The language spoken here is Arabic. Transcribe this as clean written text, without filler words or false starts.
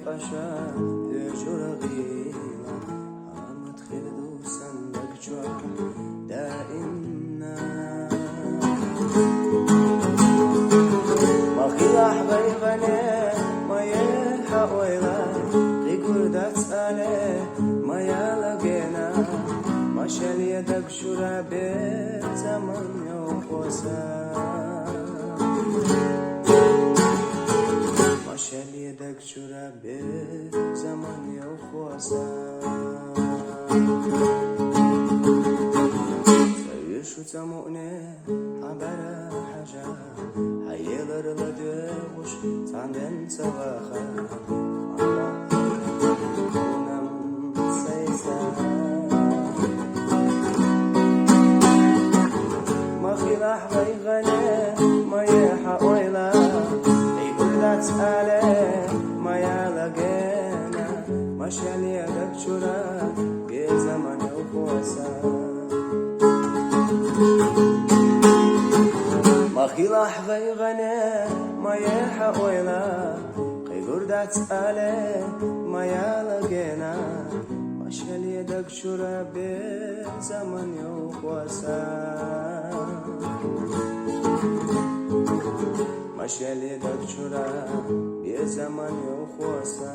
قشا جرغينا عمت خلدو صندق جوا دائنا ما خلاح غيغني ما يلحق ويلا غيقول تسأله ما يلقينا ما شال يدك شرابي زمن يوقوسا ما شال يدك شرابي زمن يوقوسا سيشو تمؤني عبارة حاجة هيغر لدوش تاندن سواخا راح غيغني ما يحق ويلا يقول لا تسأله ما يلقينا ما شال يدك شرا بزمن وقوسا ما خلاح غيغني ما يحق ويلا يقول لا تسأله ما يلقينا ما شال يدك شرا بزمن وقوسا ما شال يدك شرا بزمن يوخوسا